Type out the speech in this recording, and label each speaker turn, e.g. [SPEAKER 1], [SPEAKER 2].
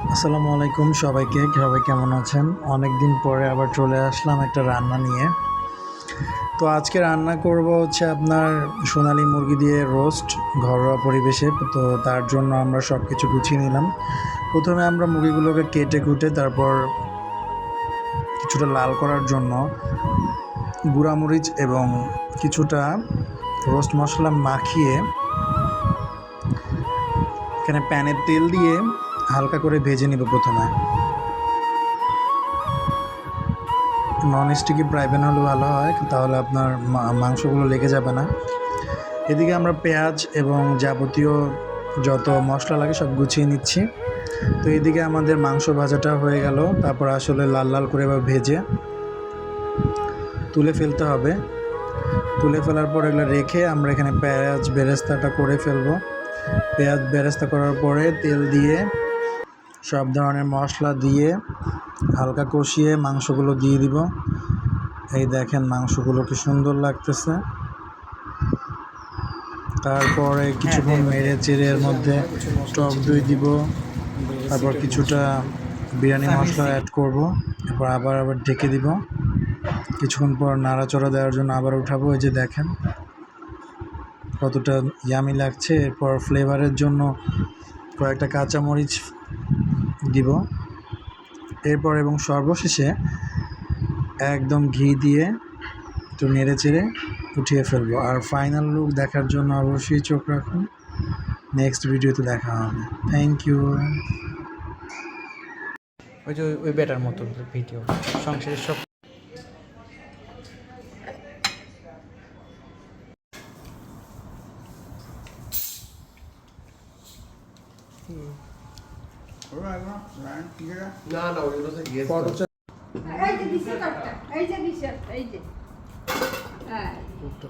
[SPEAKER 1] আসসালামু আলাইকুম সবাইকে। সবাই কেমন আছেন? অনেক দিন পরে আবার চলে আসলাম একটা রান্না নিয়ে। তো আজকে রান্না করব হচ্ছে আপনার সোনালী মুরগি দিয়ে রোস্ট, ঘরোয়া পরিবেশে। তো তার জন্য আমরা সব কিছু গুছিয়ে নিলাম। প্রথমে আমরা মুরগিগুলোকে কেটে কুটে তারপর কিছুটা লাল করার জন্য গুঁড়ামরিচ এবং কিছুটা রোস্ট মশলা মাখিয়ে এখানে প্যানে তেল দিয়ে হালকা করে ভেজে নিব। প্রথমে নন স্টিকি ফ্রাই প্যান হলে ভালো হয়, তাহলে আপনার মাংসগুলো লেগে যাবে না। এদিকে আমরা পেঁয়াজ এবং যাবতীয় যত মশলা লাগে সব গুছিয়ে নিচ্ছি। তো এদিকে আমাদের মাংস ভাজাটা হয়ে গেল। তারপর আসলে লাল লাল করে এবার ভেজে তুলে ফেলতে হবে। তুলে ফেলার পর এগুলো রেখে আমরা এখানে পেঁয়াজ বেরেস্তাটা করে ফেলবো। পেঁয়াজ বেরেস্তা করার পরে তেল দিয়ে সব ধরনের মশলা দিয়ে হালকা কষিয়ে মাংসগুলো দিয়ে দিব। এই দেখেন মাংসগুলো কি সুন্দর লাগতেছে। তারপরে কিছুক্ষণ নেড়ে চেড়ে এর মধ্যে টক দই দিব, তারপর কিছুটা বিরিয়ানি মশলা অ্যাড করব, এরপর আবার ঢেকে দিব। কিছুক্ষণ পর নাড়াচড়া দেওয়ার জন্য আবার উঠাবো। এই যে দেখেন কতটা ইয়ামি লাগছে। এরপর ফ্লেভারের জন্য কয়েকটা কাঁচামরিচ দিব। এরপর এবং সর্বশেষে একদম ঘি দিয়ে একটু নেড়ে চেড়ে উঠিয়ে ফেলবো। আর ফাইনাল লুক দেখার জন্য অবশ্যই চোখ রাখুন। নেক্সট ভিডিওতে দেখা হবে। Thank you.
[SPEAKER 2] ওই যে ওই বেটার মতো ভিডিও সংসারের সব
[SPEAKER 3] না না ওগুলো তো গিয়ে
[SPEAKER 4] এই যে দিছে কাটটা, এই যে দিছে, এই যে হ্যাঁ
[SPEAKER 3] টুকটা